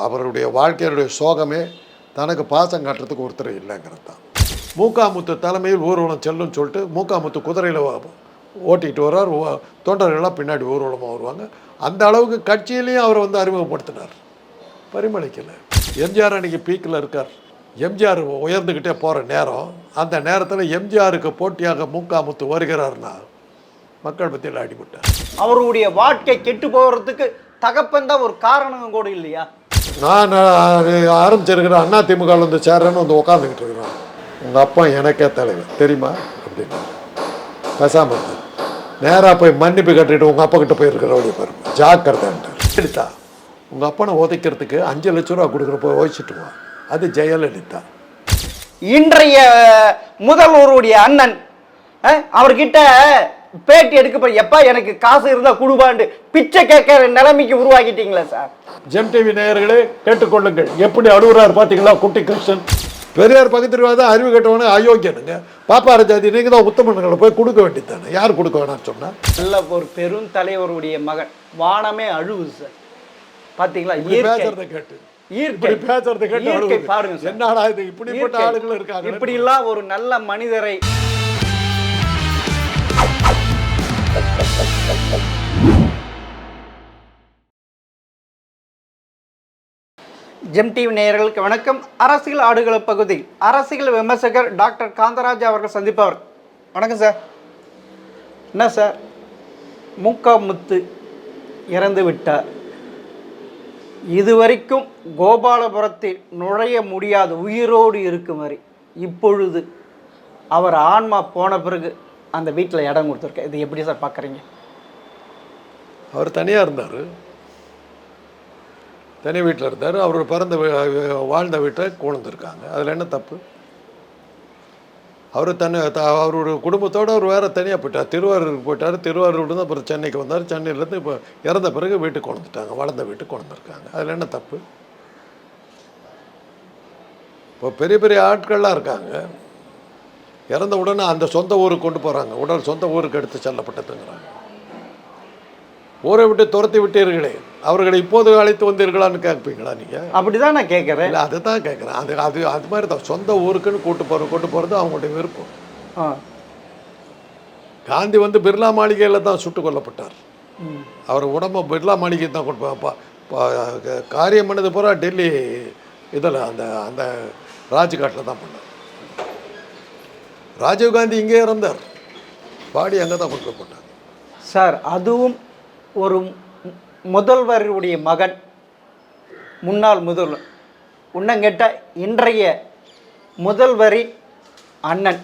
அவருடைய வாழ்க்கையுடைய சோகமே தனக்கு பாசம் காட்டுறதுக்கு ஒருத்தர் இல்லைங்கிறது தான். மூக்காமுத்து தலைமையில் ஊர்வலம் செல்லுன்னு சொல்லிட்டு மூக்காமுத்து குதிரையில் ஓட்டிகிட்டு வர்றார். தொண்டர்கள்லாம் பின்னாடி ஊர்வலமாக வருவாங்க. அந்த அளவுக்கு கட்சியிலையும் அவரை அறிமுகப்படுத்தினார். பரிமளிக்கலை. எம்ஜிஆர் அன்றைக்கி பீக்கில் இருக்கார். எம்ஜிஆர் உயர்ந்துக்கிட்டே போகிற நேரம், அந்த நேரத்தில் எம்ஜிஆருக்கு போட்டியாக மூக்காமுத்து வருகிறார்னா மக்கள் பற்றியில் அடிபட்டார். அவருடைய வாழ்க்கை கெட்டு போகிறதுக்கு தகப்பன் தான் ஒரு காரணம் கூட இல்லையா? நான் ஆரம்பிச்சிருக்கிறேன் அதிமுகவில் சேர்றேன்னு உட்காந்துக்கிட்டு இருக்கிறேன். உங்கள் அப்பா எனக்கே தலைவர் தெரியுமா அப்படின்னா பேசாமல் இருந்தார். நேராக போய் மன்னிப்பு கட்டிட்டு உங்கள் அப்பா கிட்ட போயிருக்கிற வழி பாருங்க, ஜாக்கிரதான்ட்டார். எடுத்தா உங்கள் அப்பனை உதைக்கிறதுக்கு 5 லட்ச ரூபா கொடுக்குறப்போ ஓய்ச்சிட்டுவா. அது ஜெயலலிதா. இன்றைய முதல்வருடைய அண்ணன் அவர்கிட்ட பேட்டி எடுக்க எப்பா எனக்கு காசு இருந்தால் குடுபாண்டு பிச்சை கேட்கிற நிலைமைக்கு உருவாக்கிட்டீங்களா சார்? ஜெம் டிவி நேயர்களே கேட்டுக்கொள்ளுங்கள். எப்படி அழுகுறாரு பார்த்தீங்களா குட்டி கிருஷ்ணன். பெரியார் பகுத்தறிவாத அறிவு கட்டவனு அயோக்கியனுங்க. பாப்பார ஜாதி நீங்கள் தான் உத்தமன்களை போய் கொடுக்க வேண்டியது தானே. யார் கொடுக்க வேணாம்னு சொன்னால்? நல்ல ஒரு பெரும் தலைவருடைய மகன் வானமே அழுகுது சார். பார்த்தீங்களா? பேசுறதை கேட்டு இப்படி பேசுறதை கேட்டு பாருங்க என்னடா இது இப்படிப்பட்ட ஆளுகள் இருக்காங்க. இப்படி எல்லாம் ஒரு நல்ல மனிதரை ஜெம் டிவி நேயர்களுக்கு வணக்கம். அரசியல் ஆடுகள பகுதி அரசியல் விமர்சகர் டாக்டர் காந்தராஜ் அவர்கள் சந்திப்பவர். வணக்கம் சார். என்ன சார், மூக்காமுத்து இறந்து விட்டார். இதுவரைக்கும் கோபாலபுரத்தில் நுழைய முடியாத உயிரோடு இருக்கும் வரை இப்பொழுது அவர் ஆன்மா போன பிறகு அந்த வீட்டில் இடம் கொடுத்துருக்க. இது எப்படி சார் பார்க்குறீங்க? அவர் தனியாக இருந்தார், தனி வீட்டில் இருந்தார். அவர் பிறந்த வாழ்ந்த வீட்டை கொண்டுருக்காங்க. அதில் என்ன தப்பு? அவர் அவரோட குடும்பத்தோடு அவர் வேறு தனியாக போயிட்டார். திருவாரூருக்கு போயிட்டார். திருவாரூர்லேருந்து அப்புறம் சென்னைக்கு வந்தார். சென்னையிலேருந்து இப்போ இறந்த பிறகு வீட்டுக்கு கொண்டுட்டாங்க, வளர்ந்த வீட்டுக்கு கொண்டுருக்காங்க. அதில் என்ன தப்பு? இப்போ பெரிய பெரிய ஆட்கள்லாம் இருக்காங்க, இறந்த உடனே அந்த சொந்த ஊருக்கு கொண்டு போகிறாங்க, உடல் சொந்த ஊருக்கு எடுத்து செல்லப்பட்டதுங்கிறாங்க. ஊரை விட்டு துரத்தி விட்டீர்களே, அவர்களை இப்போது அழைத்து வந்தீர்களான்னு கேட்பீங்களா நீங்கள்? அப்படிதான் நான் கேட்குறேன். இல்லை, அதை தான் கேட்குறேன். அது மாதிரி தான் சொந்த ஊருக்குன்னு கூட்டு போகிறது அவங்களுடைய விருப்பம். காந்தி பிர்லா மாளிகையில் தான் சுட்டுக் கொல்லப்பட்டார். அவர் உடம்பு பிர்லா மாளிகை தான் கொண்டு காரியம் பண்ணது பூரா டெல்லி இதில் அந்த அந்த ராஜ்காட்டில் தான் பண்ணார். ராஜீவ்காந்தி இங்கே இறந்தார், பாடி அங்கே தான் கொண்டு போட்டார். சார், அதுவும் ஒரு முதல்வருடைய மகன், முன்னாள் முதல்வர், இன்னும் கேட்டால் இன்றைய முதல்வரின் அண்ணன்,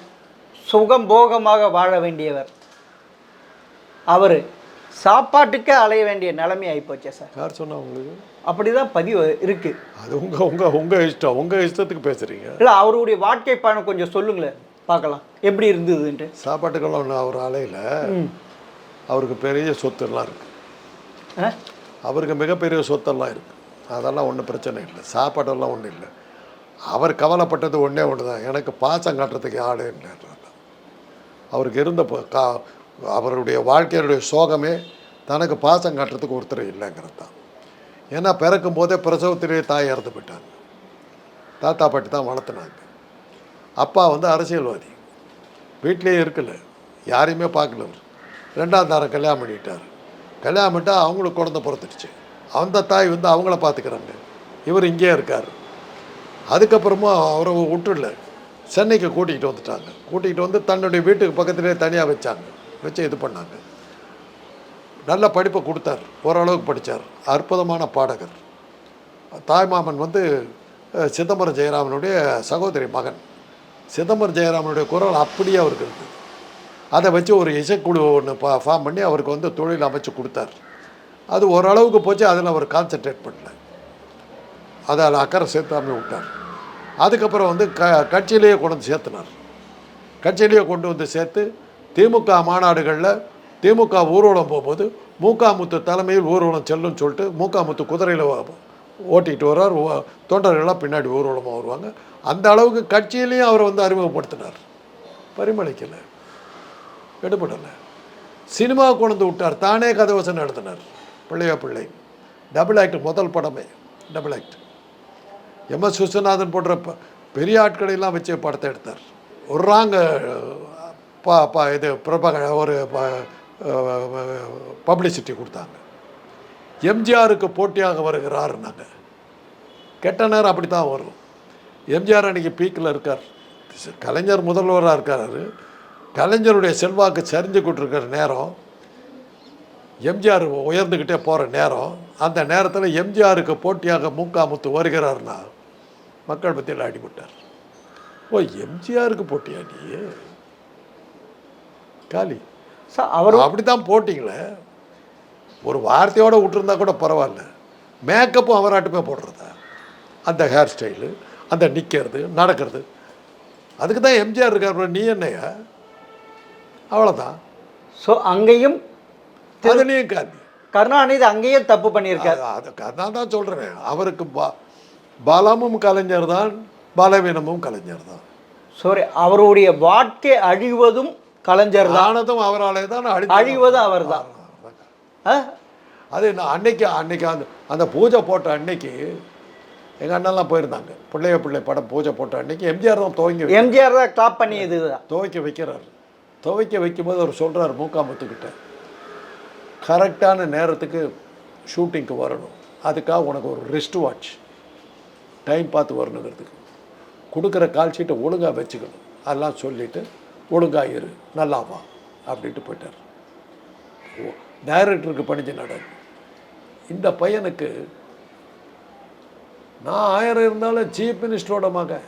சுகம் போகமாக வாழ வேண்டியவர். அவர் சாப்பாட்டுக்கே அலைய வேண்டிய நிலைமை ஆகிப்போச்சே சார். யார் சொன்னா உங்களுக்கு? அப்படி தான் பதிவு இருக்குது. அது உங்கள் இஷ்டம், உங்கள் இஷ்டத்துக்கு பேசுகிறீங்க. இல்லை, அவருடைய வாழ்க்கை பயணம் கொஞ்சம் சொல்லுங்களேன், பார்க்கலாம் எப்படி இருந்ததுன்ட்டு. சாப்பாட்டுக்கெல்லாம் ஒன்று அவர் அலையில். அவருக்கு பெரிய சொத்துலாம் இருக்குது, அவருக்கு மிகப்பெரிய சொத்தெல்லாம் இருக்குது. அதெல்லாம் ஒன்றும் பிரச்சனை இல்லை, சாப்பாடெல்லாம் ஒன்றும் இல்லை. அவர் கவலைப்பட்டது ஒன்றே ஒன்று தான், எனக்கு பாசம் காட்டுறதுக்கு ஆளே இல்லை. அவருக்கு இருந்த அவருடைய வாழ்க்கையுடைய சோகமே தனக்கு பாசம் காட்டுறதுக்கு ஒருத்தர் இல்லைங்கிறது தான். ஏன்னா பிறக்கும் போதே பிரசவத்திலேயே தாய் இறந்து போயிட்டாங்க. தாத்தா பாட்டி தான் வளர்த்துனாங்க. அப்பா அரசியல்வாதி, வீட்டிலேயே இருக்கல, யாரையுமே பார்க்கல. அவர் 2ஆம் தாரம் கல்யாணம் பண்ணிட்டார். கல்யாணம் பண்ணிட்டால் அவங்களுக்கு குழந்தை பிறந்துடுச்சு. அந்த தாய் அவங்கள பார்த்துக்கிறாங்க, இவர் இங்கேயே இருக்கார். அதுக்கப்புறமா அவரை விட்டுடல, சென்னைக்கு கூட்டிகிட்டு வந்துட்டாங்க. கூட்டிகிட்டு தன்னுடைய வீட்டுக்கு பக்கத்துலேயே தனியாக வச்சு இது பண்ணாங்க. நல்ல படிப்பை கொடுத்தார், ஓரளவுக்கு படித்தார், அற்புதமான பாடகர். தாய்மாமன் சிதம்பரம் ஜெயராமனுடைய சகோதரி மகன். சிதம்பரம் ஜெயராமனுடைய குரல் அப்படியே அவருக்கு இருக்குது. அதை வச்சு ஒரு இசைக்குழு ஒன்று ஃபார்ம் பண்ணி அவருக்கு தொழில் அமைச்சு கொடுத்தார். அது ஓரளவுக்கு போச்சு, அதில் அவர் கான்சன்ட்ரேட் பண்ணல, அதில் அக்கறை சேர்த்தாமே விட்டார். அதுக்கப்புறம் கட்சியிலேயே கொண்டு சேர்த்துனார். கட்சியிலேயே கொண்டு சேர்த்து திமுக மாநாடுகளில் திமுக ஊர்வலம் போகும்போது மூக்காமுத்து தலைமையில் ஊர்வலம் செல்லுன்னு சொல்லிட்டு மூக்காமுத்து குதிரையில் ஓட்டிகிட்டு வர்றார். தொண்டர்கள்லாம் பின்னாடி ஊர்வலமாக வருவாங்க. அந்த அளவுக்கு கட்சியிலையும் அவர் அறிமுகப்படுத்தினார். பரிமளிக்கலை, எடுபடலை. சினிமா கொண்டு விட்டார், தானே கதை வசனம் எழுதினார். பிள்ளையா பிள்ளை டபுள் ஆக்ட், முதல் படமே டபுள் ஆக்ட். எம்எஸ் விஸ்வநாதன் போன்ற பெரிய ஆட்களையெல்லாம் வச்சு படத்தை எடுத்தார். ஒரு ராங்க இது ஒரு பப்ளிசிட்டி கொடுத்தாங்க. எம்ஜிஆருக்கு போட்டியாக வருகிறாருன்னாங்க. கெட்ட நேரம் அப்படி தான் வரும். எம்ஜிஆர் அன்றைக்கி பீக்கில் இருக்கார், கலைஞர் முதல்வராக இருக்கார். கலைஞருடைய செல்வாக்கு சரிஞ்சு கொண்டிருக்கிற நேரம், எம்ஜிஆர் உயர்ந்துக்கிட்டே போகிற நேரம். அந்த நேரத்தில் எம்ஜிஆருக்கு போட்டியாக முத்து வருகிறார்னா மக்கள் மத்தியில் அடிபட்டார். ஓ, எம்ஜிஆருக்கு போட்டியா நீ காலி சார்? அவர் அப்படி தான் போட்டிங்களே. ஒரு வார்த்தையோடு விட்டுருந்தா கூட பரவாயில்ல. மேக்கப்பும் அவராட்டுமே போடுறதா, அந்த ஹேர் ஸ்டைலு, அந்த நிற்கிறது நடக்கிறது, அதுக்கு தான் எம்ஜிஆர் இருக்கார். நீ என்னையா? அவ்வளோதான். ஸோ அங்கேயும் அதுலேயும் காலி. கருணாநிதி அங்கேயும் தப்பு பண்ணியிருக்காரு. அது நான் தான் சொல்கிறேன். அவருக்கு பலமும் கலைஞர் தான், பலவீனமும் கலைஞர் தான். சாரி, அவருடைய வாழ்க்கை அழிவதும் கலைஞர் தான், ஆனதும் அவராலே தான், அழிவதும் அவர் தான். அது நான் அன்னைக்கு அந்த பூஜை போட்ட அன்னைக்கு எங்கள் அண்ணெல்லாம் போயிருந்தாங்க. பிள்ளை படம் பூஜை போட்ட அன்னைக்கு எம்ஜிஆர் தான் எம்ஜிஆர் தான் கிளாப் பண்ணியது துவைக்க வைக்கிறார். துவைக்க வைக்கும்போது அவர் சொல்கிறார் முத்துக்கிட்ட, கரெக்டான நேரத்துக்கு ஷூட்டிங்க்கு வரணும், அதுக்காக உனக்கு ஒரு ரிஸ்ட் வாட்ச் டைம் பார்த்து வரணுங்கிறதுக்கு கொடுக்குற கால் ஷீட்டை ஒழுங்காக வச்சுக்கணும், அதெல்லாம் சொல்லிவிட்டு ஒழுங்காக இரு, நல்லா வா அப்படின்ட்டு போயிட்டார். டைரக்டருக்கு பணிஞ்சு நடக்கும். இந்த பையனுக்கு நான் 1000 இருந்தாலும் சீஃப் மினிஸ்டரோட மகன்,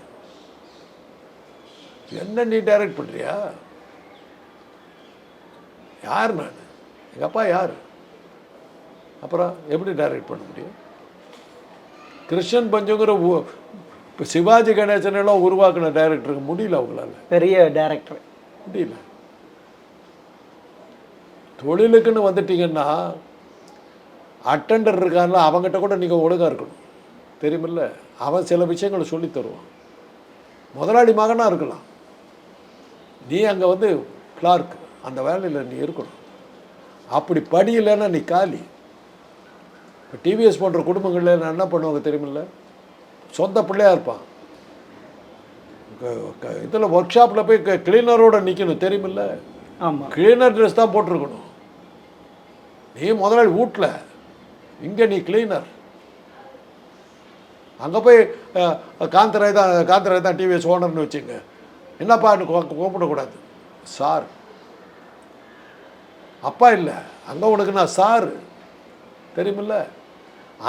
என்ன நீ டைரக்ட் பண்ணுறியா? யார் நான்? எங்கள் அப்பா யார்? அப்புறம் எப்படி டைரக்ட் பண்ண முடியும்? கிருஷ்ணன் பஞ்சுங்கிற இப்போ சிவாஜி கணேசன் எல்லாம் உருவாக்கின டைரக்டருக்கு முடியல, அவங்களால. பெரிய டைரக்டர் முடியல. தொழிலுக்குன்னு வந்துட்டீங்கன்னா அட்டெண்டர் இருக்கான்ல, அவங்ககிட்ட கூட நீங்கள் ஒழுங்காக இருக்கணும், தெரியுமில்ல? அவன் சில விஷயங்களை சொல்லி தருவான். முதலாளி மகனாக இருக்கலாம், நீ அங்கே கிளார்க், அந்த வேலையில் நீ இருக்கணும். அப்படி படி இல்லைன்னா நீ காலி. இப்போ டிவிஎஸ் போன்ற குடும்பங்களில் என்ன பண்ணுவாங்க தெரியுமில்ல? சொந்த பிள்ளையாக இருப்பான், இதில் ஒர்க் ஷாப்பில் போய் கிளீனரோடு நிற்கணும், தெரியுமில்ல? ஆமாம், கிளீனர் ட்ரெஸ் தான் போட்டிருக்கணும். நீ முதலாளி வீட்டில், இங்கே நீ கிளீனர். அங்கே போய் காந்தராய் தான் டிவிஎஸ் ஓனர்னு வச்சுங்க, என்னப்பா கூப்பிடக்கூடாது, சார். அப்பா இல்லை, அங்கே உனக்கு நான் சார், தெரியுமில்ல?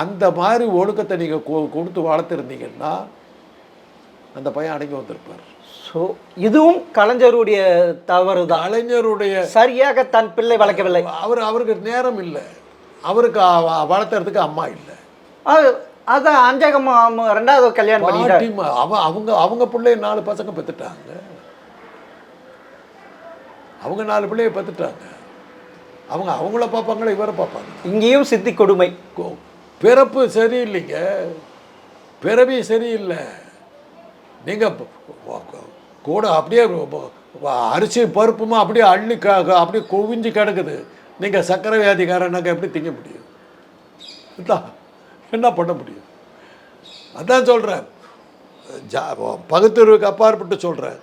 அந்த மாதிரி ஒழுக்கத்தை நீங்கள் கொடுத்து வளர்த்துருந்தீங்கன்னா அந்த பையன் அடங்கி வந்திருப்பார். ஸோ இதுவும் கலைஞருடைய தவறு தான். கலைஞருடைய சரியாக தன் பிள்ளை வளர்க்கவில்லை. அவருக்கு நேரம் இல்லை, அவருக்கு வளர்த்துறதுக்கு அம்மா இல்லை. அதான் அஞ்சகம் 2வது கல்யாணம் பண்ணிட்டாரு. அவங்க பிள்ளைய 4 பசங்க பெற்றுட்டாங்க, அவங்க 4 பிள்ளைய பெற்றுட்டாங்க. அவங்கள பார்ப்பாங்களா, இவரை பார்ப்பாங்க. இங்கேயும் சித்தி கொடுமை. பிறப்பு சரியில்லைங்க, பிறவி சரியில்லை. நீங்கள் கூட அப்படியே அரிசி பருப்புமா அப்படியே அள்ளி அப்படியே குவிஞ்சு கிடக்குது. நீங்கள் சர்க்கரை வியாதிக்காரனாக்க எப்படி திங்க முடியும்? என்ன பண்ண முடியும்? அதான் சொல்கிறேன், பகுத்தறிவுக்கு அப்பாற்பட்டு சொல்கிறேன்.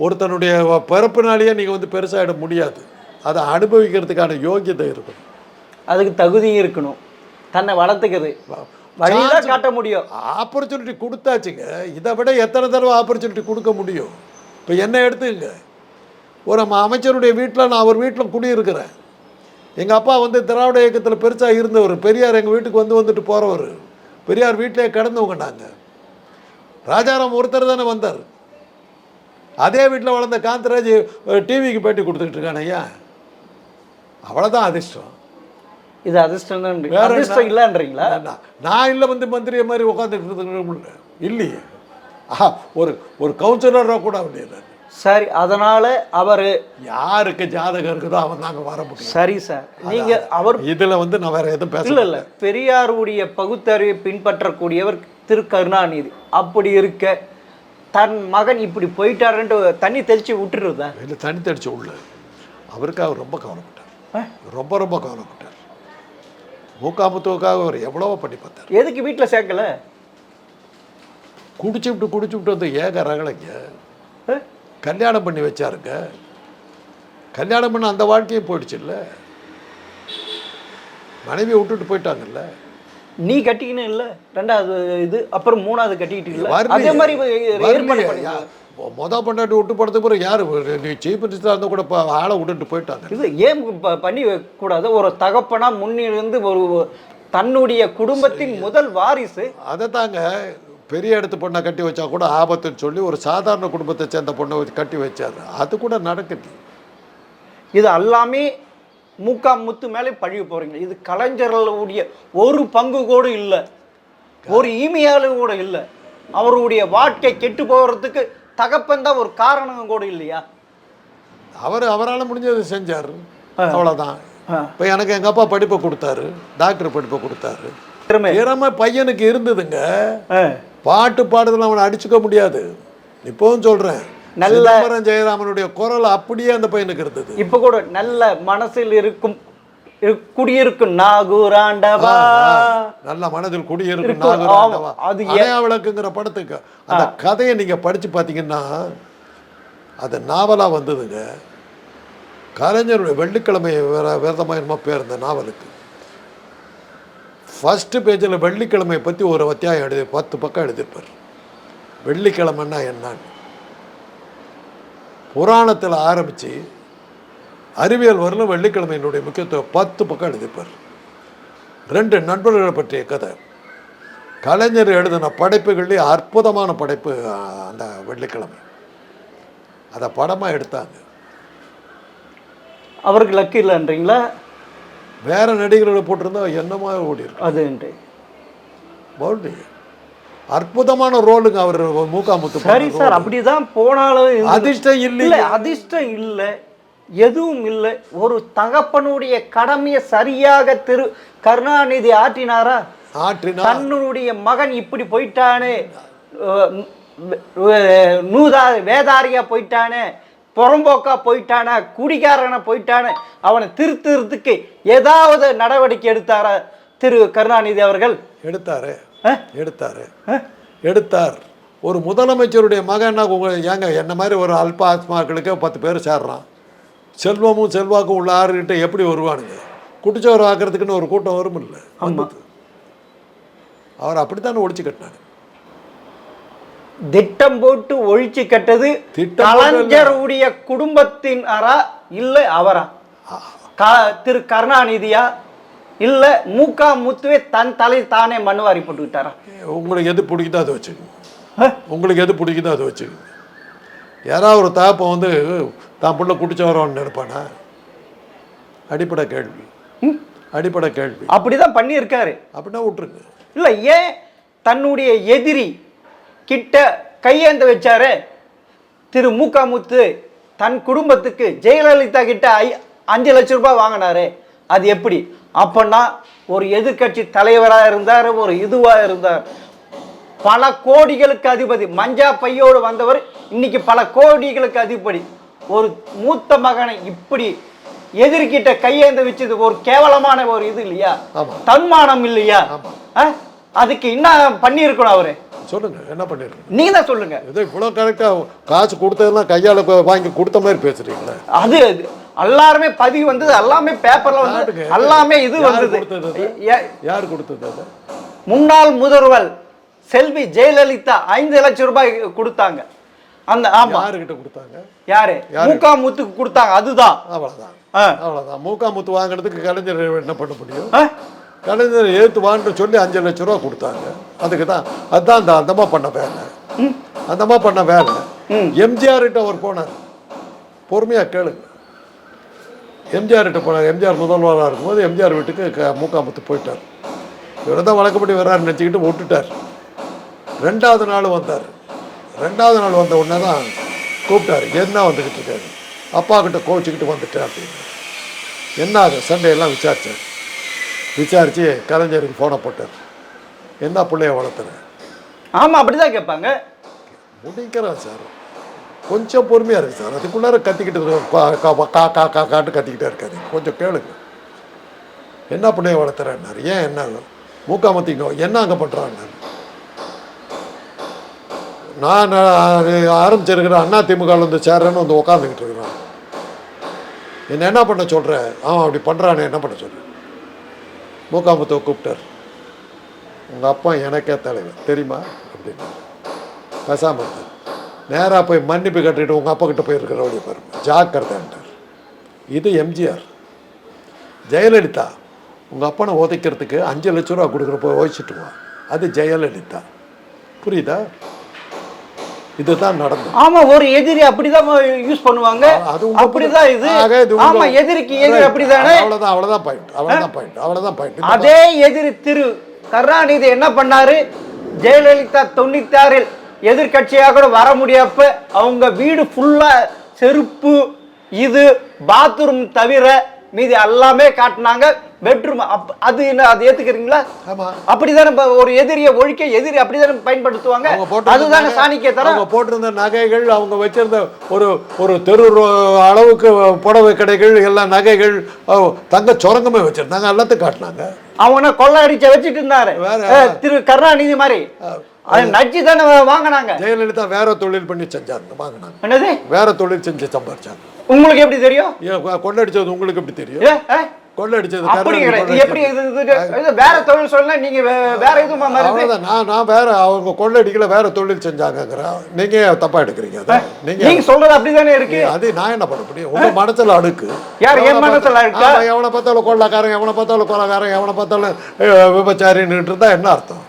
ஒருத்தனுடைய பிறப்புனாலேயே நீங்கள் பெருசாகிட முடியாது. அதை அனுபவிக்கிறதுக்கான யோகியதை இருக்கணும், அதுக்கு தகுதியும் இருக்கணும், தன்னை வளர்த்துக்கிறது வழிதான் காட்ட முடியும். ஆப்பர்ச்சுனிட்டி கொடுத்தாச்சுங்க, இதை விட எத்தனை தடவை ஆப்பர்ச்சுனிட்டி கொடுக்க முடியும்? இப்போ என்ன எடுத்துங்க, ஒரு அமைச்சருடைய வீட்டில் நான் அவர் வீட்டில் குடியிருக்கிறேன். எங்கள் அப்பா திராவிட இயக்கத்தில் பெருசாக இருந்தவர், பெரியார் எங்கள் வீட்டுக்கு வந்துட்டு போகிறவர், பெரியார் வீட்டிலே கிடந்தவங்க நாங்கள். ராஜாராம் ஒருத்தர் தானே வந்தார். அதே வீட்டில் வளர்ந்த காந்தராஜ் டிவிக்கு பேட்டி கொடுத்துக்கிட்டு இருக்கானே, ஐயா, அவ்வளோதான் அதிர்ஷ்டம். இது அதிர்ஷ்டம் தான், அதிர்ஷ்டம் இல்லைன்றீங்களா? நான் இல்லை மந்திரியை மாதிரி உட்காந்துட்டு இல்லையே, ஒரு கவுன்சிலராக கூட முடியாது. சரி, அதனால அவர் யாருக்கு ஜாதகம் இருக்குதோ அவன் தாங்க வர முடியும். சரி சார், நீங்க அவர் இதில் நான் வேற எதுவும் பேச இல்லை. பெரியாருடைய பகுத்தறிவை பின்பற்றக்கூடியவர் திரு கருணாநிதி. அப்படி இருக்க தன் மகன் இப்படி போயிட்டாருன்ட்டு தண்ணி தெளிச்சு விட்டுருதா? இல்லை, தண்ணி தெளிச்சு உள்ள அவருக்கு அவர் ரொம்ப கவலைப்பட்டார், ரொம்ப கவலைப்பட்டார். முத்துவுக்காக அவர் எவ்வளவோ பண்ணி பார்த்தார். எதுக்கு வீட்டில் சேர்க்கல? குடிச்சு விட்டு வந்து ஏக ரகலைங்க கல்யாணம் பண்ணி வச்சாருங்க. கல்யாணம் பண்ண அந்த வாழ்க்கையும் போயிடுச்சு இல்லை, மனைவியை விட்டுட்டு போயிட்டாங்கல்ல. நீ கட்டிக்கணும் இல்லை, ரெண்டாவது இது அப்புறம் மூணாவது கட்டிக்கிட்டு இல்லை, அதே மாதிரி மொதல் பொண்டாட்டி விட்டு போனதுக்கு பிறகு யார் நீ சீஃப் மினிஸ்டராக இருந்தால் கூட இப்போ ஆளை விட்டுட்டு போயிட்டாங்க. இது ஏன் பண்ணி கூடாது? ஒரு தகப்பனா முன்னிருந்து ஒரு தன்னுடைய குடும்பத்தின் முதல் வாரிசு. அதை தாங்க பெரிய இடத்து பொண்ணை கட்டி வச்சா கூட ஆபத்துன்னு சொல்லி ஒரு சாதாரண குடும்பத்தை சேர்ந்த பொண்ணை கட்டி வச்சாரு. அது கூட நடக்குது. இது எல்லாமே முத்து மேலே பழிவு போறீங்க. இது கலைஞர்களுடைய ஒரு பங்கு கூட இல்லை, ஒரு ஈமையாலும் கூட இல்லை. அவருடைய வாழ்க்கை கெட்டு போகிறதுக்கு தகப்பன் தான் ஒரு காரணம் கூட இல்லையா? அவரால் முடிஞ்சது செஞ்சார், அவ்வளோதான். இப்போ எனக்கு எங்கள் அப்பா படிப்பை கொடுத்தாரு, டாக்டர் படிப்பை கொடுத்தாரு. திறமை பையனுக்கு இருந்ததுங்க. பாட்டு பாடுதல் அவனை அடிச்சுக்க முடியாது. இப்போவும் சொல்கிறேன், நல்ல ஜெயராமனுடைய குரல் அப்படியே அந்த பையனுக்கு இருந்தது. இப்போ கூட நல்ல மனசில் இருக்கும் குடியிருக்கும் நாகூராண்டவா, நல்ல மனதில் குடியிருக்கும் நாகூராண்டவா, அது விளக்குங்கிற படத்துக்கு அந்த கதையை நீங்க படிச்சு பார்த்தீங்கன்னா அது நாவலா வந்ததுங்க. கலைஞருடைய வெள்ளிக்கிழமை வேதமாயமா பேர் இந்த நாவலுக்கு. ஃபர்ஸ்ட் பேஜில் வெள்ளிக்கிழமையை பற்றி ஒரு அத்தியாயம் 10 பக்கம் எழுதியிருப்பார். வெள்ளிக்கிழமைன்னா என்னன்னு புராணத்தில் ஆரம்பித்து அறிவியல் வரலும் வெள்ளிக்கிழமையினுடைய முக்கியத்துவம் 10 பக்கம் எழுதிப்பார். 2 நண்பர்களை பற்றிய கதை. கலைஞர் எழுதின படைப்புகள்லேயே அற்புதமான படைப்பு அந்த வெள்ளிக்கிழமை. அதை படமாக எடுத்தாங்க. அவருக்கு லக்கு இல்லைன்றீங்களா? வேற நடிகர்களை போட்டிருந்தா என்னமா ஓடி இருக்கு அது பவுண்டி. அற்புதமான ரோலுங்க அவர் முத்து. சரி சார், அப்படிதான் போனாலும் அதிர்ஷ்டம் இல்லை, அதிர்ஷ்டம் இல்லை, எதுவும் இல்லை. ஒரு தகப்பனுடைய கடமையை சரியாக கருணாநிதி ஆற்றினாரா? தன்னுடைய மகன் இப்படி போயிட்டானே, வேதாரியா போயிட்டானே, புறம்போக்கா போயிட்டானே, குடிகாரனை போயிட்டானே, அவனை திருத்துறதுக்கு ஏதாவது நடவடிக்கை எடுத்தாரா கருணாநிதி அவர்கள்? எடுத்தார். ஒரு முதலமைச்சருடைய மகன்னா ஏங்க என்ன மாதிரி ஒரு அல்ப ஆத்மாக்களுக்கு 10 பேர் சேர்றான். செல்வமும் செல்வாக்கும் உள்ள ஆறுகிட்ட எப்படி வருவானுங்க? குடிச்சவர் ஆக்கிறதுக்குன்னு ஒரு கூட்டம் வரும் இல்லை? அவர் அப்படித்தானே ஒழிச்சு கட்டினாங்க. திட்டம் போட்டு ஒழிச்சு கட்டது கலைஞருடைய குடும்பத்தின் அரா இல்லை அவரா? கருணாநிதியா இல்ல முத்துவே தன் தலை தானே மண்ணுவாரி போட்டுக்கிட்டாரா? உங்களுக்கு எது பிடிக்குதோ அதை வச்சுக்கோங்க. யாராவது ஒரு தாப்பை தான் புள்ள குடிச்ச வரவான்னு நினைப்பானா? அடிப்படை கேள்வி. அப்படிதான் பண்ணியிருக்காரு. அப்படின்னா விட்டுருங்க. இல்ல, ஏன் தன்னுடைய எதிரி கிட்ட கையேந்த வச்சாரு? முத்து தன் குடும்பத்துக்கு ஜெயலலிதா கிட்ட 5 லட்சம் ரூபாய் வாங்கினாரு. அது எப்படி? அப்பன்னா ஒரு எதிர்கட்சி தலைவராக இருந்தார், ஒரு இதுவாக இருந்தார், பல கோடிகளுக்கு அதிபதி. மஞ்சா பையோடு வந்தவர் இன்னைக்கு பல கோடிகளுக்கு அதிபதி. ஒரு மூத்த மகனை இப்படி எதிர்கிட்ட கையேந்த வச்சது ஒரு கேவலமான ஒரு இது இல்லையா? தன்மானம் இல்லையா? அதுக்கு என்ன பண்ணியிருக்கணும் அவரு? சொல்லுங்க, என்ன பண்ணிருக்கணும்? நீங்க தான் சொல்லுங்க. ஏதோ இவ்வளவு கரெக்டா காசு கொடுத்ததெல்லாம் கையால வாங்கி கொடுத்த மாதிரி பேசுறீங்களா? அது எல்லாருமே பதிவு வந்தது, எல்லாமே பேப்பர்ல வந்து எல்லாமே இது வந்தது. யார் கொடுத்தது? முன்னாள் முதல்வர் செல்வி ஜெயலலிதா 5 லட்சம் ரூபாய் கொடுத்தாங்க. அந்த யாருக்கிட்ட கொடுத்தாங்க? யாரு? முத்துக்கு கொடுத்தாங்க. அதுதான், அவ்வளவுதான். முத்து வாங்குறதுக்கு கலைஞர் என்ன பண்ண முடியும்? கலைஞர் எழுத்து வான்னு சொல்லி 5 லட்சம் ரூபா கொடுத்தாங்க. அதுக்கு தான் அதுதான் அந்த அந்தமா பண்ண வேலை. எம்ஜிஆர் கிட்ட அவர் போனார். பொறுமையா கேளுங்க. எம்ஜிஆர் கிட்ட போனார். எம்ஜிஆர் முதல்வராக இருக்கும்போது எம்ஜிஆர் வீட்டுக்கு முத்து போயிட்டார். இவர் தான் வழக்கப்படி வர்றாருன்னு நினச்சிக்கிட்டு விட்டுட்டார். 2வது நாள் வந்தார். 2வது நாள் வந்த உடனே தான் கூப்பிட்டாரு. என்ன வந்துக்கிட்டு இருக்காரு? அப்பா கிட்ட கோவிச்சுக்கிட்டு வந்துட்டேன் அப்படின்னு. என்ன அது சண்டையெல்லாம் விசாரித்து கலைஞருக்கு ஃபோனை போட்டார். என்ன பிள்ளைய வளர்த்துறேன்? ஆமாம், அப்படிதான் கேட்பாங்க. முடிக்கிறேன் சார், கொஞ்சம் பொறுமையாக இருக்குது சார். அதுக்குள்ளார கத்திக்கிட்டு காட்டு கத்திக்கிட்டே இருக்காது. கொஞ்சம் கேளுங்க. என்ன பிள்ளைய வளர்த்துறேன்னாரு. ஏன் என்ன முத்திங்க என்ன அங்கே பண்ணுறான்னாரு. நான் ஆரம்பிச்சிருக்கிறேன் அதிமுகவில் வந்து சேர்றேன்னு வந்து உட்காந்துக்கிட்டு இருக்கிறான். என்ன பண்ண சொல்கிறேன்? அவன் அப்படி பண்ணுறானே, என்ன பண்ண சொல்கிறேன்? மூக்காமுத்துவை கூப்பிட்டார். உங்கள் அப்பா எனக்கே தலைவர் தெரியுமா அப்படின்னு. பேசாமல் இருந்தார். நேராக போய் மன்னிப்பு கட்டிட்டு உங்கள் அப்பா கிட்ட போயிருக்கிற வழி பாருங்க, ஜாக்கிரதைன்ட்டார். இது எம்ஜிஆர். ஜெயலலிதா உங்கள் அப்பனை உதைக்கிறதுக்கு 5 லட்ச ரூபா கொடுக்குறப்போ ஓய்ச்சிட்டுவா, அது ஜெயலலிதா. புரியுதா? இதுதான் நடந்தது. ஆமா, ஒரு எதிரி அப்படிதான் யூஸ் பண்ணுவாங்க. அப்படிதான் இது. ஆமா, எதிரிக்கு எதிரி அப்படிதானே. அவ்வளவுதான் பாயிண்ட். அதே எதிரி திரு கருணாநிதி என்ன பண்ணாரு? ஜெயலலிதா 96-ல் எதிர்கட்சியாக கூட வர முடியாப்ப அவங்க வீடு ஃபுல்லா செருப்பு, இது பாத்ரூம் தவிர மீதி எல்லாமே காட்டினாங்க. பெட்ரூம் அது என்ன, அது ஏத்துக்கிறீங்களா? அப்படிதானே ஒரு எதிரியை ஒழிக்க எதிரி அப்படிதானே பயன்படுத்துவாங்க. அதுதானே சாணிக்கே தர. அவங்க போட்டிருந்த நகைகள், அவங்க வச்சிருந்த ஒரு தெரு அளவுக்கு புடவை கடைகள், எல்லா நகைகள், தங்க சுரங்கமே வச்சிருந்தாங்க, எல்லாத்தையும் காட்டினாங்க. அவங்க கொள்ளை அடிச்ச வச்சுட்டு இருந்தாரு திரு கருணாநிதி மாதிரி. நச்சு தானே வாங்கினாங்க. ஜெயலலிதா வேற தொழில் பண்ணி செஞ்சாங்க, வாங்கினாங்க. என்னது வேற தொழில் செஞ்சு சம்பாதிச்சாங்க. உங்களுக்கு எப்படி தெரியும்? கொள்ளடிச்சது உங்களுக்கு எப்படி தெரியும்? கொள்ளடிச்சது எப்படி வேற தொழில் சொல்ல நீங்க வேற எதுவும் நான் வேற, அவங்க கொள்ளடிக்கல வேற தொழில் செஞ்சாங்க. நீங்க தப்பா எடுக்கிறீங்க. நீங்க சொல்றது அப்படிதானே இருக்கு. அது நான் என்ன பண்ண முடியும்? உங்க மனசுல அடுக்கு. யார் என் மனசுல அடுக்கு? எவனை பார்த்தாலும் கொள்ளக்காரன், எவனை பார்த்தாலும் கொலகாரன், எவனை பார்த்தாலும் விபச்சாரின்னு இருந்தா என்ன அர்த்தம்?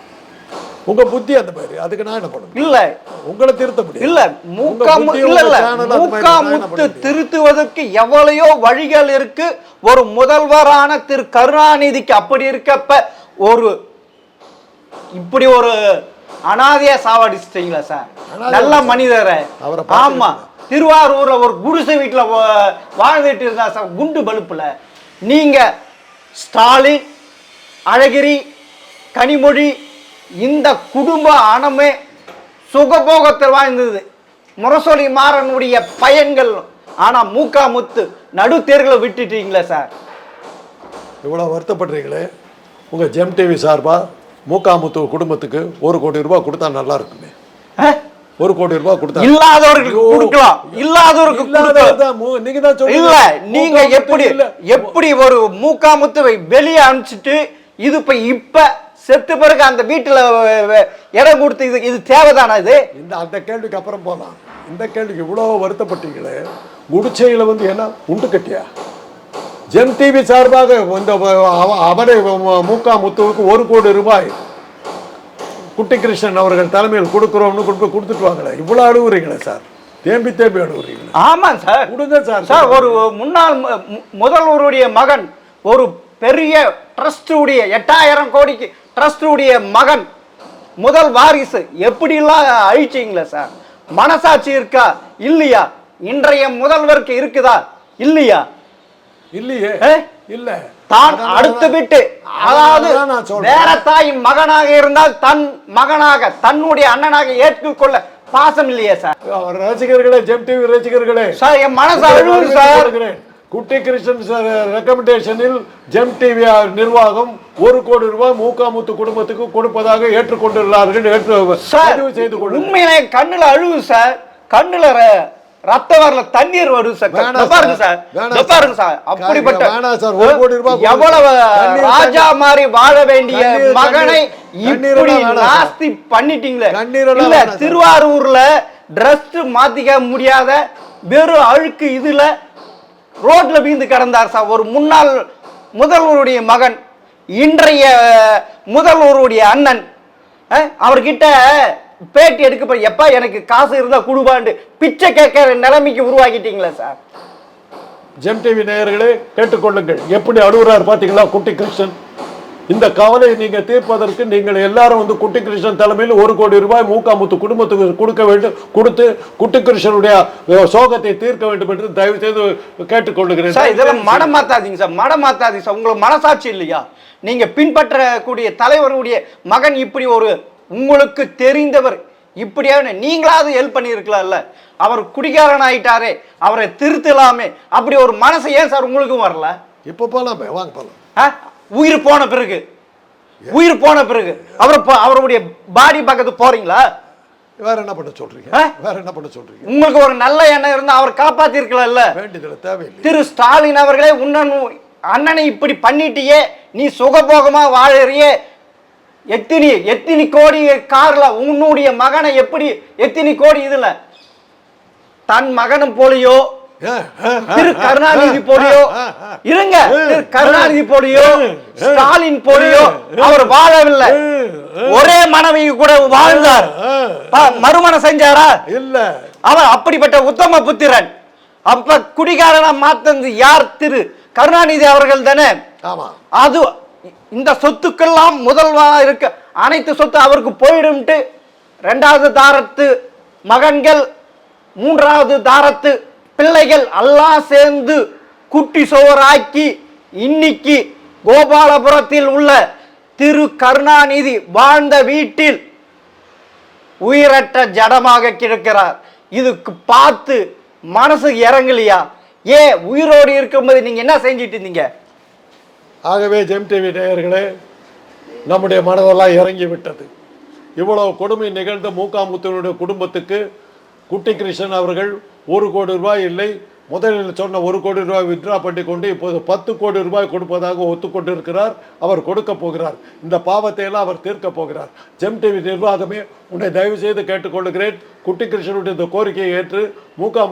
உங்க புத்தி அந்த மாதிரி. அதுக்கு நான் என்ன பண்ணுவேன்? இல்ல, உங்களை திருத்த முடியும். இல்ல, மூக்காமுத்து திருத்துவதற்கு எவ்வளையோ வழிகள் இருக்கு. ஒரு முதல்வரான திரு கருணாநிதிக்கு அப்படி இருக்கப்ப ஒரு இப்படி ஒரு அனாதையா சாவடிச்சிட்டீங்களா சார்? நல்ல மனிதரை. ஆமா, திருவாரூர்ல ஒரு குடிசை வீட்டுல வாழ்ந்துட்டு இருந்தா சார், குண்டு பலுப்புல. நீங்க ஸ்டாலின், அழகிரி, கனிமொழி, இந்த குடும்ப அணமே சுகபோகத்தில் வாழ்ந்தது. முரசொலி மாறனுடைய பயன்கள். ஆனா மூக்காமுத்து நடுத்தேர்களை விட்டுட்டீங்களே சார். இவ்வளவு வருத்தப்படுறீங்களே. உங்க ஜெம் டிவி சார்பா மூக்காமுத்து குடும்பத்துக்கு 1 கோடி ரூபாய் கொடுத்தா நல்லா இருக்குமே. 1 கோடி ரூபாய் கொடுத்தா இல்லாதவர்களுக்கு கொடுக்கலாம். இல்லாதவருக்கு நீங்க தான் சொல்லுங்க. இல்ல, நீங்க எப்படி ஒரு மூக்காமுத்துவை வெளியே அனுப்பிச்சிட்டு இது இப்ப செத்து பிறகு அந்த வீட்டுல இடம் கொடுத்து இது தேவைதானா? இது அந்த கேள்விக்கு அப்புறம் போலாம். இந்த கேள்விக்கு இவ்வளவு வருத்தப்பட்டீங்களே. குடிச்சையில வந்து என்ன உண்டு கட்டியா? ஜெம் டிவி சார்பாக இந்த அவரை மூக்காமுத்துவுக்கு 1 கோடி ரூபாய் குட்டி கிருஷ்ணன் அவர்கள் தலைமையில் கொடுக்குறோம்னு கொடுத்துட்டு வாங்களே. இவ்வளவு அழுகுறீங்களே சார், தேம்பி அழுகுறீங்களே. ஆமா சார், கொடுங்க சார். சார், ஒரு முன்னாள் முதல்வருடைய மகன், ஒரு பெரிய ட்ரஸ்ட் உடைய 8000 கோடிக்கு ட்ரஸ்ட் உடைய மகன், முதல் வாரிசு, எப்படி எல்லாம் அழிச்சீங்களா சார்? மனசாட்சி இருக்கா இல்லையா? இன்றைய முதல்வருக்கு இருக்குதா இல்லையா? இல்லையே. இல்ல, தான் அடுத்து விட்டு, அதாவது வேற தாயின் மகனாக இருந்தால் தன் மகனாக தன்னுடைய அண்ணனாக ஏற்றுக்கொள்ள பாசம் இல்லையா சார்? ரசிகர்களே, ஜெம் டிவி ரசிகர்களே சார், என் மனசு அழுகுது சார். குட்டி கிருஷ்ணன் ரெக்கமெண்டேஷனில் ஜெம் டிவி நிர்வாகம் 1 கோடி ரூபாய் மூக்காமுத்து குடும்பத்துக்கு கொடுப்பதாக ஏற்றுக்கொண்டுள்ளார்கள். செய்து கொள்ள உண்மையிலே கண்ணுல அழுவு சார். கண்ணுல ரத்த வரல தண்ணீர் வருது சார். பாருங்க சார், பாருங்க சார். அப்படிப்பட்ட எவ்வளவு ராஜா மாதிரி வாழ வேண்டிய மகனை இப்படி நாஸ்தி பண்ணிட்டீங்களே. இல்ல, திருவாரூர்ல டிரஸ் மாத்திக்க முடியாத வெறும் அழுக்கு இதுல ரோட்ல வீழ்ந்து கிடந்தார் சார். ஒரு முன்னாள் முதல்வருடைய மகன், இன்றைய முதல்வருடைய அண்ணன். அவர்கிட்ட பேட்டி எடுக்க எப்ப எனக்கு காசு இருந்தா குடுபாண்டு பிச்சை கேட்கிற நிலைமைக்கு உருவாக்கிட்டீங்களா சார்? ஜெம் டிவி நேயர்களே கேட்டுக்கொள்ளுங்கள். எப்படி அழுகுறாரு பாத்தீங்களா குட்டி கிருஷ்ணன்? இந்த கவலையை நீங்க தீர்ப்பதற்கு நீங்கள் எல்லாரும் வந்து குட்டி கிருஷ்ணன் தலைமையில் 1 கோடி ரூபாய் மூக்காமுத்து குடும்பத்துக்கு கொடுக்க வேண்டும். கொடுத்து குட்டி கிருஷ்ணனுடைய சோகத்தை தீர்க்க வேண்டும் என்று தயவு செய்து கேட்டுக்கொள்ளுகிறேன். சார், இதெல்லாம் மடம் மாத்தாதீங்க சார், மடம் மாத்தாதீங்க சார். உங்களுக்கு மனசாட்சி இல்லையா? நீங்க பின்பற்றக்கூடிய தலைவருடைய மகன் இப்படி ஒரு உங்களுக்கு தெரிந்தவர் இப்படியான நீங்களாவது ஹெல்ப் பண்ணியிருக்கலாம்ல. அவர் குடிகாரன் ஆயிட்டாரே, அவரை திருத்தலாமே. அப்படி ஒரு மனசு ஏன் சார் உங்களுக்கும் வரல? இப்போ போலாம், வாங்க போலாம். உயிர் போன பிறகு அவருடைய பாடி பக்கத்து போறீங்களா? வேற என்ன பண்ண சொல்றீங்க? வேற என்ன பண்ண சொல்றீங்க? உங்களுக்கு ஒரு நல்ல எண்ணம் இருந்தா அவர் காப்பாத்தி இருக்கலாம்ல. வேண்டியதுல தேவையில்லை. திரு ஸ்டாலின் அவர்களே, அண்ணனை இப்படி பண்ணிட்டியே, நீ சுகபோகமா வாழறியே, எத்தனை கோடி கார்ல உன்னுடைய மகனை எப்படி எத்தனை கோடி இதுல தன் மகனும் போலியோ திரு கருணாநிதி போலியோ இருங்க, திரு கருணாநிதி போலியோ ஸ்டாலின் போலியோ அவர் வாழவில்லை. ஒரே மனைவி கூட வாழ்ந்தார். மறுமணம் செஞ்சாரா? இல்ல. அவர் அப்படிப்பட்ட உத்தம புத்திரன். அப்ப குடிகாரனா மாத்தது யார்? திரு கருணாநிதி அவர்கள் தானே. ஆமா. அது இந்த சொத்துக்கெல்லாம் முதல்வா இருக்க அனைத்து சொத்து அவருக்கு போயிடும்ட்டு இரண்டாவது தாரத்து மகன்கள், மூன்றாவது தாரத்து பிள்ளைகள் எல்லாம் சேர்ந்து குட்டி சோறாக்கி இன்னைக்கு கோபாலபுரத்தில் உள்ள திரு கருணாநிதி வாழ்ந்த வீட்டில் உயிரற்ற ஜடமாக கிடக்கிறார். இதுக்கு பார்த்து மனசு இறங்கலையா? உயிரோடு இருக்கும்போது நீங்க என்ன செஞ்சிட்டு இருந்தீங்க? ஆகவே ஜெம் டிவி நேயர்களே, நம்முடைய மனதெல்லாம் இறங்கி விட்டது. இவ்வளவு கொடுமை நிகழ்ந்த முத்துவனுடைய குடும்பத்துக்கு குட்டி கிருஷ்ணன் அவர்கள் 1 கோடி ரூபாய் இல்லை, முதலில் சொன்ன 1 கோடி ரூபாய் வித்ரா பண்ணி கொண்டு இப்போது 10 கோடி ரூபாய் கொடுப்பதாக ஒத்துக்கொண்டிருக்கிறார். அவர் கொடுக்க போகிறார். இந்த பாவத்தை எல்லாம் அவர் தீர்க்க போகிறார். ஜெம் டிவி நிர்வாகமே, உன்னை தயவு செய்து கேட்டுக்கொள்கிறேன், குட்டி கிருஷ்ணனுடைய இந்த கோரிக்கையை ஏற்று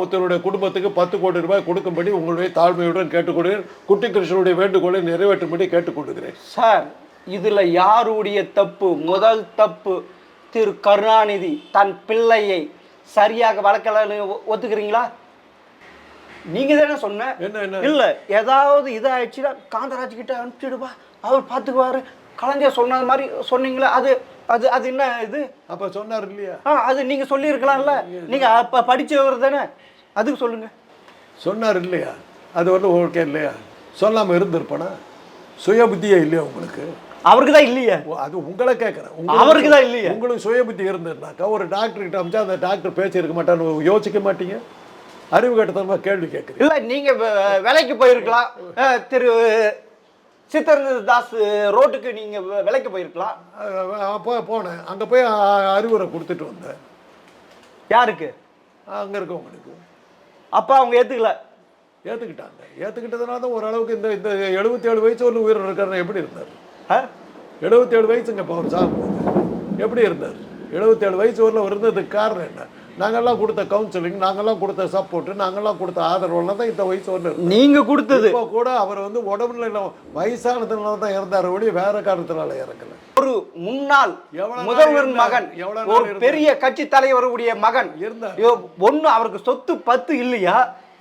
முத்துவனுடைய குடும்பத்துக்கு 10 கோடி ரூபாய் கொடுக்கும்படி உங்களுடைய தாழ்மையுடன் கேட்டுக்கொள்கிறேன். குட்டி கிருஷ்ணனுடைய வேண்டுகோளை நிறைவேற்றும்படி கேட்டுக்கொள்கிறேன். சார், இதுல யாருடைய தப்பு? முதல் தப்பு திரு கருணாநிதி தன் பிள்ளையை சரியாக வளர்க்கலன்னு ஒத்துக்கிறீங்களா? நீங்க தானே சொன்ன. இல்ல ஏதாவது இதாயிடுச்சுன்னா காந்தராஜ் கிட்ட அனுப்பிச்சிடுவா, அவர் பார்த்துக்குவாரு, கலைஞர் சொன்ன மாதிரி சொன்னீங்களா? அது அது அது என்ன இது? அப்ப சொன்னார் இல்லையா? அது நீங்க சொல்லி இருக்கலாம்ல. நீங்க அப்ப படிச்சவர் தானே, அதுக்கு சொல்லுங்க. சொன்னார் இல்லையா? அது ஒன்றும் ஓகே இல்லையா? சொல்லாம இருந்திருப்பனா? சுய புத்தியே இல்லையா உங்களுக்கு? அவருக்கு தான் இல்லையா? அது உங்களை கேட்குறேன். அவருக்கு தான் இல்லையா? உங்களுக்கு சுய புத்தி இருந்ததுனாக்கா ஒரு டாக்டர்கிட்ட அமைச்சா அந்த டாக்டர் பேசியிருக்க மாட்டான்னு யோசிக்க மாட்டீங்க? அறிவு கட்டத்தனமாக கேள்வி கேட்குறீங்க. இல்லை, நீங்க வேலைக்கு போயிருக்கலாம். திரு சித்தரஞ்சன் தாஸ் ரோட்டுக்கு நீங்க வேலைக்கு போயிருக்கலாம். போனேன், அங்கே போய் அறிவுரை கொடுத்துட்டு வந்தேன். யாருக்கு? அங்கே இருக்கவங்களுக்கு. அப்போ அவங்க ஏற்றுக்கல. ஏற்றுக்கிட்டாங்க. ஏற்றுக்கிட்டதுனால தான் ஓரளவுக்கு இந்த இந்த 77 வயசு ஒரு உயிர் இருக்காருன்னா எப்படி இருந்தார்? 77 வயசுங்க இப்போ அவர் சாகும்போது எப்படி இருந்தார்? 77 வயசு வரல இருந்ததுக்கு காரணம் என்ன? நாங்கள்லாம் கொடுத்த கவுன்சிலிங், நாங்கள்லாம் கொடுத்த சப்போர்ட், நாங்கள்லாம் கொடுத்த ஆதரவுலாம் தான் இந்த வயசு வரல. நீங்க கொடுத்தது. இப்போ கூட அவர் உடம்புல வயசானதுனால தான் இறந்தார் ஒழிய வேற காரணத்தினால இறக்கல. ஒரு முன்னாள் முதல்வர் மகன், ஒரு பெரிய கட்சி தலைவருடைய மகன் இருந்தார். ஒண்ணு அவருக்கு சொத்து 10 இல்லையா,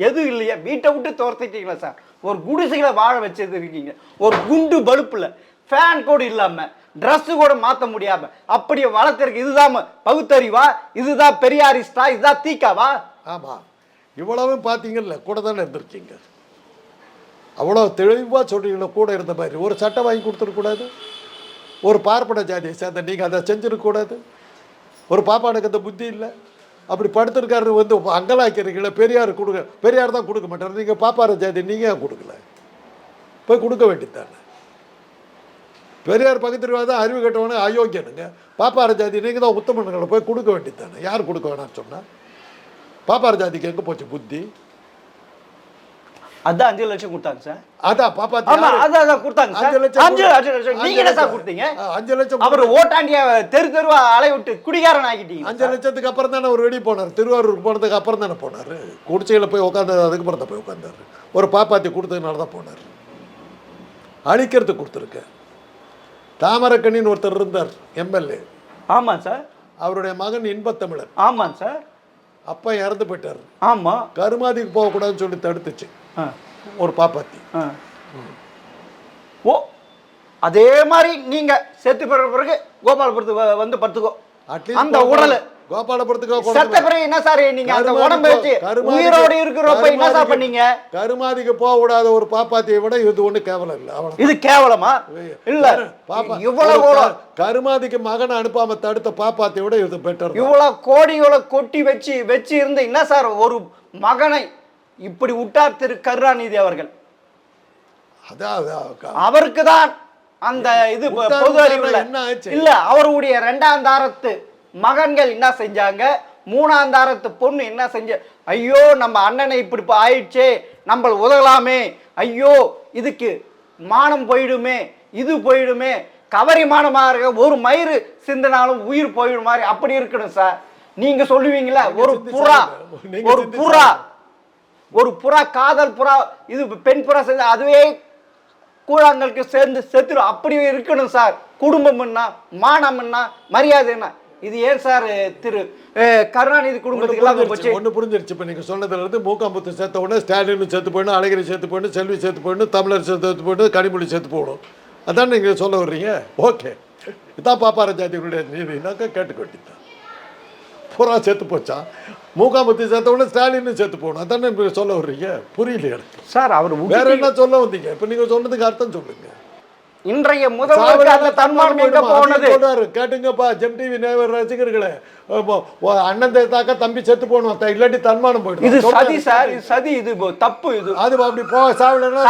எது இல்லையா, வீட்டை விட்டு துரத்திட்டீங்களா சார்? ஒரு குடிசைகளை வாழ வச்சது இருக்கீங்க. ஒரு குண்டு பல்புல ஃபேன் கூட இல்லாம, ட்ரெஸ் கூட மாற்ற முடியாம அப்படியே வளர்த்திருக்கு. இதுதான் பகுத்தறிவா? இதுதான் பெரியாரிஸ்டா? இதுதான் தீக்காவா? ஆமா, இவ்வளவும் பார்த்தீங்கல்ல, கூட தானே இருந்திருக்கீங்க. அவ்வளோ தெளிவாக சொல்றீங்களா? கூட இருந்த மாதிரி ஒரு சட்டம் வாங்கி கொடுத்துருக்கூடாது? ஒரு பார்ப்பன ஜாதியை சேர்ந்த நீங்கள் அதை செஞ்சிருக்கக்கூடாது? ஒரு பாப்பானுக்கு அந்த புத்தி இல்லை. அப்படி படுத்திருக்காரு அங்கலாக்கிறீங்களா? பெரியார் கொடுக்க, பெரியார் தான் கொடுக்க மாட்டார். நீங்கள் பாப்பார ஜாதி நீங்கள் ஏன் கொடுக்கல? போய் கொடுக்க வேண்டியதானே. பெரியார் பகுத்தறிவாதான் அறிவு கட்டவனே அயோக்கியனுங்க. பாப்பார ஜாதி நீங்கள் தான் உத்தமனுங்களை போய் கொடுக்க வேண்டியதானே. யார் கொடுக்க வேணாம்னு சொன்னால்? பாப்பார ஜாதிக்கு எங்கே போச்சு புத்தி? அதான் 5 லட்சம் கொடுத்தாங்க சார். அதான் பாப்பாத்தி அதான் கொடுத்தாங்க. 5 லட்சம் நீங்க என்ன சார் கொடுத்தீங்க? 5 லட்சம் அவர் ஓட்டாண்டிய தெருவா அலை விட்டு குடிகாரன் ஆகிட்டீங்க. 5 லட்சத்துக்கு அப்புறம் தானே அவர் வெளியே போனார். திருவாரூர் போனதுக்கு அப்புறம் தானே போனார். குடிச்சையில் போய் உட்காந்து அதுக்கு அப்புறம் தான் போய் உட்காந்தாரு. ஒரு பாப்பாத்தி கொடுத்ததுனால தான் போனார். அழிக்கிறதுக்கு கொடுத்துருக்க. தாமரக்கண்ணின்னு ஒருத்தர் இருந்தார், எம்எல்ஏ. ஆமாம் சார். அவருடைய மகன் இன்பத்தமிழன். ஆமாம் சார். அப்பா இறந்து போயிட்டார். ஆமாம். கருமாதிக்கு போகக்கூடாதுன்னு சொல்லி தடுத்துச்சு ஒரு பாப்பாத்தி. ஓ, அதே மாதிரி நீங்க செத்து போற பிறகு கோபாலபுரத்துக்கு வந்து படுத்துக்கோ. அந்த உடல் கோபாலபுரத்துக்கு செத்த பிறகு என்ன சார் நீங்க அந்த உடம்பு வச்சு உயிரோடு இருக்கிறப்ப என்ன சார் பண்ணீங்க? கருமாதிக்கு போக கூடாத ஒரு பாப்பாத்தியை விட இது ஒண்ணு கேவலம் இல்ல. இது கேவலமா? இல்ல, இவ்வளவு கருமாதிக்கு மகனை அனுப்பாம தடுத்த பாப்பாத்தியை விட இது பெட்டர். இவ்வளவு கோடிகளை கொட்டி வச்சு இருந்து என்ன சார் ஒரு மகனை இப்படி விட்டார் திரு கருணாநிதி அவர்கள். அவருக்கு தான் அந்த இது பொது அறிவு இல்ல. அவருடைய 2ஆம் தாரத்து மகன்கள் என்ன செஞ்சாங்க, மூணாந்தாரத்து பொண்ணு என்ன செஞ்ச, ஐயோ நம்ம அண்ணனை இப்படி ஆயிடுச்சே, நம்ம உதவலாமே, ஐயோ இதுக்கு மானம் போயிடுமே, இது போயிடுமே, கவரி மானமாக இருக்க, ஒரு மயிறு சிந்தினாலும் உயிர் போயிடும் மாதிரி அப்படி இருக்கணும் சார். நீங்க சொல்லுவீங்களா ஒரு புறா காதல் புறா, இது பெண் புறா சேர்ந்து அதுவே கூழாங்களுக்கு சேர்ந்து செத்துடும், அப்படி இருக்கணும் சார். குடும்பம்னா மானம்னா மரியாதைன்னா இது ஏன் சார் திரு கருணாநிதி குடும்பத்துக்கு எல்லாம் போச்சு? ஒன்று புரிஞ்சிருச்சு. இப்போ நீங்கள் சொன்னதுல இருந்து மூக்காம்புத்து சேர்த்த உடனே ஸ்டாலின் சேர்த்து போயிடணும், அழகிரி சேர்த்து போயிடணும், செல்வி சேர்த்து போயிடணும், தமிழர் சேர்த்து போயிடணும், கனிமொழி சேர்த்து போகணும், அதான் நீங்கள் சொல்ல வர்றீங்க. ஓகே, இதான் பாப்பார ஜாதிகளுடைய நீதினாக்க கேட்டுக்கொட்டித்தான் பூரா சேர்த்து போச்சா? மூக்காம்புத்தி சேர்த்த உடனே ஸ்டாலின் சேர்த்து போகணும், அதானே சொல்ல வர்றீங்க? புரியல எனக்கு சார். அவர் வேற என்ன சொல்ல வந்தீங்க? இப்போ நீங்கள் சொன்னதுக்கு அர்த்தம் சொல்லுங்க. இன்றைய முதல்வருக்கு அந்த தன்மானம் எங்க போனது? கேட்டுங்கப்பா ஜெம் டிவி நேவர் ரசிகர்களே, அண்ணன் தாக்க தம்பி செத்து போகணும், இல்லாட்டி தன்மானம் போயிடும். இது சதி சார், இது சதி, இது தப்பு. இது அது அப்படி போக சாவலன்னா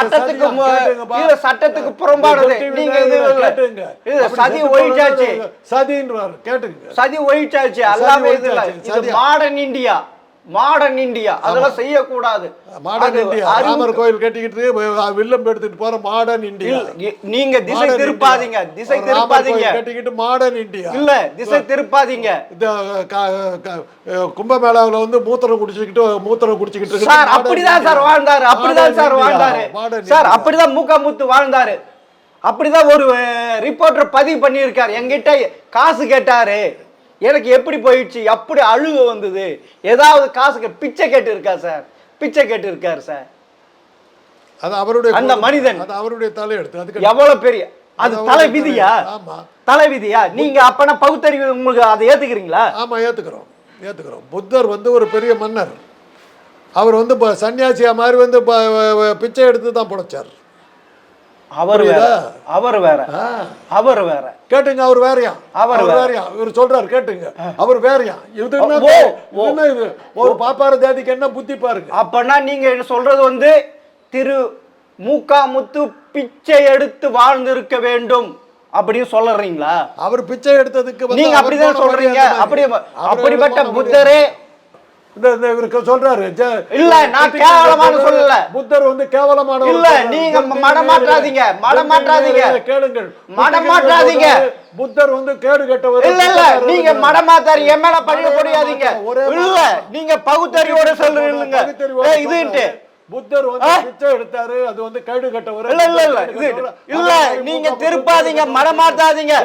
சட்டத்துக்கு புறம்பானது. நீங்க இது சதி ஒழிச்சாச்சு, சதின்றாரு கேட்டுங்க. சதி ஒழிச்சாச்சு எல்லாமே. இது மாடர்ன் இந்தியா, மாடர்ன் இந்தியா, அதெல்லாம் செய்யக்கூடாது. மாடர்ன் இந்தியா ராமர் கோயில் கட்டிக்கிட்டு வில்லம் எடுத்துட்டு போற மாடர்ன் இந்தியா. நீங்க திசை திருப்பாதீங்க, திசை திருப்பாதீங்க. கட்டிக்கிட்டு மாடர்ன் இந்தியா இல்ல, திசை திருப்பாதீங்க. கும்பமேளாவில் வந்து மூத்திரம் குடிச்சுக்கிட்டு சார் அப்படிதான் சார் வாழ்ந்தாரு, அப்படிதான் சார் வாழ்ந்தாரு சார், அப்படிதான் மூக்காமுத்து வாழ்ந்தாரு. அப்படிதான் ஒரு ரிப்போர்ட்டர் பதிவு பண்ணியிருக்காரு. என்கிட்ட காசு கேட்டாரு, எனக்கு எப்படி போயிடுச்சு, அப்படி அழுக வந்தது, ஏதாவது காசுக்கு பிச்சை கேட்டு இருக்கா சார், பிச்சை கேட்டு இருக்காரு சார். அது அவருடைய அந்த மனிதன், அது அவருடைய தலையெடுத்து. அதுக்கு எவ்வளவு பெரிய அது தலை விதியா? தலை விதியா? நீங்க அப்பனா பகுத்தறிவு உங்களுக்கு அதை ஏத்துக்கிறீங்களா? ஆமா, ஏத்துக்கிறோம். புத்தர் வந்து ஒரு பெரிய மன்னர். அவர் வந்து சன்னியாசியா மாதிரி வந்து பிச்சை எடுத்து தான் பிழைச்சார். அவர் வேற, அவர் வேற, அவர் வேற. கேட்டுங்க, அவர் வேறையா, அவர் வேறையா, இவர் சொல்றாரு கேட்டுங்க, அவர் வேறையா. இது ஒரு பாப்பார ஜாதிக்கு என்ன புத்தி பாருங்க. அப்பனா நீங்க என்ன சொல்றது வந்து திரு மூக்காமுத்து பிச்சை எடுத்து வாழ்ந்திருக்க வேண்டும் அப்படின்னு சொல்றீங்களா? அவர் பிச்சை எடுத்ததுக்கு நீங்க அப்படிதான் சொல்றீங்க. அப்படிப்பட்ட புத்தரே இவருக்கு சொல்றாரு இல்ல, நான் கேவலமான சொல்லல. புத்தர் வந்து கேவலமான இல்ல, நீங்க மடமாற்றாதீங்க, மடமாற்றாதீங்க, கேளுங்கள், மடமாற்றாதீங்க. புத்தர் வந்து கேடு கெட்டவர். இல்ல இல்ல, நீங்க மடமாத்தாரி என் மேல பழிய போடாதீங்க. இல்ல, நீங்க பகுத்தறிவோட சொல்றீங்க இதுட்டு. புத்தர் வந்து பிச்சை எடுத்தாரு, அது வந்து கேடு கெட்டவர். இல்ல இல்ல இல்ல, இது இல்ல, நீங்க திருப்பாதீங்க, மடமாத்தாதீங்க.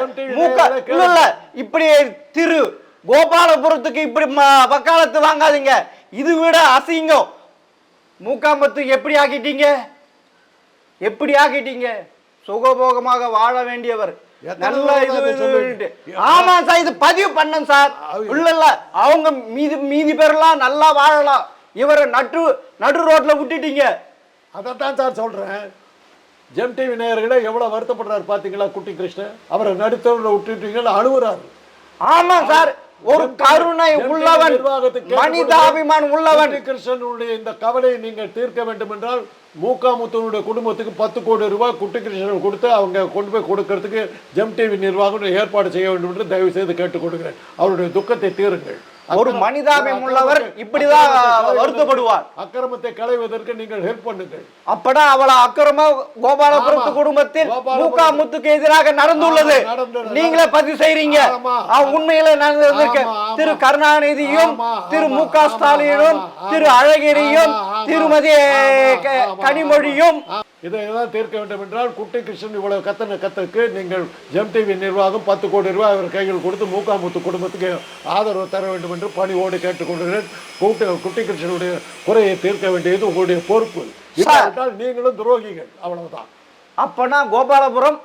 இல்ல இல்ல, இப்படி திரு கோபாலபுரத்துக்கு இப்படி வக்காலத்து வாங்காதீங்க. இது விட அசிங்கம். மூக்காம்பத்து எப்படி ஆக்கிட்டீங்க, எப்படி ஆக்கிட்டீங்க? சுகபோகமாக வாழ வேண்டியவர், நல்ல இது. ஆமா சார், இது பதிவு பண்ணேன் சார். இல்ல இல்ல, அவங்க மீதி பேர்லாம் நல்லா வாழலாம், இவரை நடு ரோட்ல விட்டுட்டீங்க. அதைத்தான் சார் சொல்றேன். ஜெம் டிவி நேயர்களே எவ்வளவு வருத்தப்படுறாரு பாத்தீங்களா? குட்டி கிருஷ்ணன் அவரை நடுத்தவர்ல விட்டுட்டீங்களா, அழுவுறாரு. ஆமா சார், ஒரு கருணை உள்ளவன், மனிதாபிமானம் உள்ளவன். கிருஷ்ணனுடைய இந்த கவலையை நீங்கள் தீர்க்க வேண்டும் என்றால் மூக்காமுத்தனுடைய குடும்பத்துக்கு 10 கோடி ரூபாய் குட்டி கிருஷ்ணன் கொடுத்து அவங்க கொண்டு போய் கொடுக்கறதுக்கு ஜெம் டிவி நிர்வாகம் ஏற்பாடு செய்ய வேண்டும் என்று தயவு செய்து கேட்டுக் கொடுக்கிறேன். அவருடைய துக்கத்தை தீருங்கள். ஒரு மனிதாபிமானம் உள்ளவர் இப்படிதான் வருத்தப்படுவார். அக்கிரமத்தை களைவதற்கு நீங்கள் ஹெல்ப் பண்ணுங்கள். அப்படா அவளை அக்கிரம கோபாலபுரத்து குடும்பத்தில் மூக்காமுத்துக்கு எதிராக நடந்துள்ளது, நீங்களே பதிவு செய்றீங்க. உண்மையில நடந்திருக்க திரு கருணாநிதியும் திரு மு.க. ஸ்டாலினும் திரு அழகிரியும் திருமதி கனிமொழியும் இதையெல்லாம் தீர்க்க வேண்டும் என்றால் குட்டி கிருஷ்ணன் இவ்வளவு கத்தனுக்கு நீங்கள் ஜெம் டிவி நிர்வாகம் 10 கோடி ரூபாய் அவர் கையில் கொடுத்து மூக்காமுத்து குடும்பத்துக்கு ஆதரவு தர வேண்டும் என்று பணியோடு கேட்டுக்கொள்கிறேன். குட்டி கிருஷ்ணனுடைய குறையை தீர்க்க வேண்டியது உங்களுடைய பொறுப்பு. நீங்களும் துரோகிகள், அவ்வளவுதான். அப்பனா கோபாலபுரம்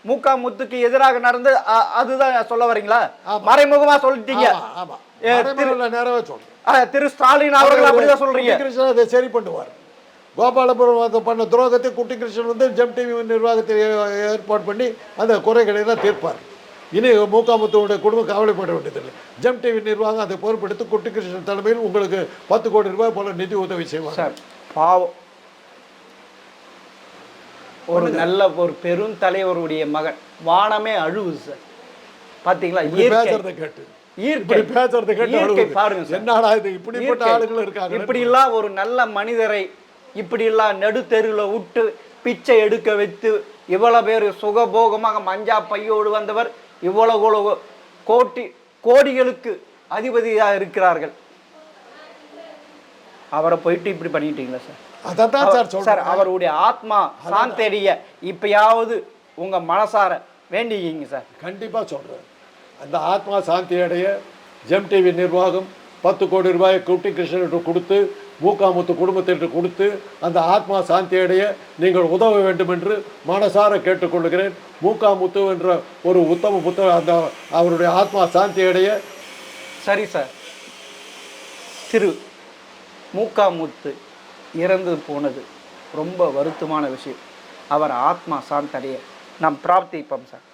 மூக்காமுத்துக்கு எதிராக நடந்து அதுதான் சொல்ல வரீங்களா? மறைமுகமா சொல்லிட்டீங்க. நேரவே சொல்றேன். திரு ஸ்டாலின் அவர்கள் அப்படிதான் சொல்றீங்க. கிருஷ்ணன் அதை சரி பண்ணுவார். கோபாலபுரம் பண்ண துரோகத்தை குட்டி கிருஷ்ணன் வந்து ஜெம் டிவி நிர்வாகத்தை ஏற்பாடு பண்ணி அந்த குறைகளை தான் தீர்ப்பார். இனி மூக்காமுத்துடைய குடும்பம் கவலைப்பட வேண்டியதில்லை. ஜெம் டிவி நிர்வாகம் அதை பொறுப்பெடுத்து குட்டி கிருஷ்ணன் தலைமையில் உங்களுக்கு 10 கோடி ரூபாய் போல நிதி உதவி செய்வார். சார் பாவம், ஒரு நல்ல ஒரு பெரும் தலைவருடைய மகன் வானமே அழுவு சார். பார்த்தீங்களா? பேசுறதை கேட்டு இப்படி பேசுறது கேட்டு இயற்கை அழுகுது. பாருங்க சார். என்னடா இது இப்படிப்பட்ட ஆளுங்களும் இருக்காங்க. இப்படிலாம் ஒரு நல்ல மனிதரை இப்படிலாம் நடுத்தெருவில் விட்டு பிச்சை எடுக்க வைத்து இவ்வளவு பேர் சுகபோகமாக மஞ்சா பையோடு வந்தவர் இவ்வளவு கோடிகளுக்கு அதிபதியாக இருக்கிறார்கள். அவரை போயிட்டு இப்படி பண்ணிட்டீங்களா சார்? அதான் சார் சொல்றேன். சார் அவருடைய ஆத்மா சாந்தடைய இப்பயாவது உங்க மனசார வேண்டிக்கிங்க சார். கண்டிப்பா சொல்றேன். அந்த ஆத்மா சாந்தி அடைய ஜெம் டிவி நிர்வாகம் 10 கோடி ரூபாயை குட்டி கிருஷ்ணனுக்கு கொடுத்து மூக்காமுத்து குடும்பத்திற்கு கொடுத்து அந்த ஆத்மா சாந்தி அடைய நீங்கள் உதவ வேண்டும் என்று மனசார கேட்டுக்கொள்கிறேன். மூக்காமுத்து என்ற ஒரு உத்தம புத்தக அந்த அவருடைய ஆத்மா சாந்தி அடைய. சரி சார், திரு மூக்காமுத்து இறந்து போனது ரொம்ப வருத்தமான விஷயம். அவர் ஆத்மா சாந்தடைய நாம் பிரார்த்திப்போம் சார்.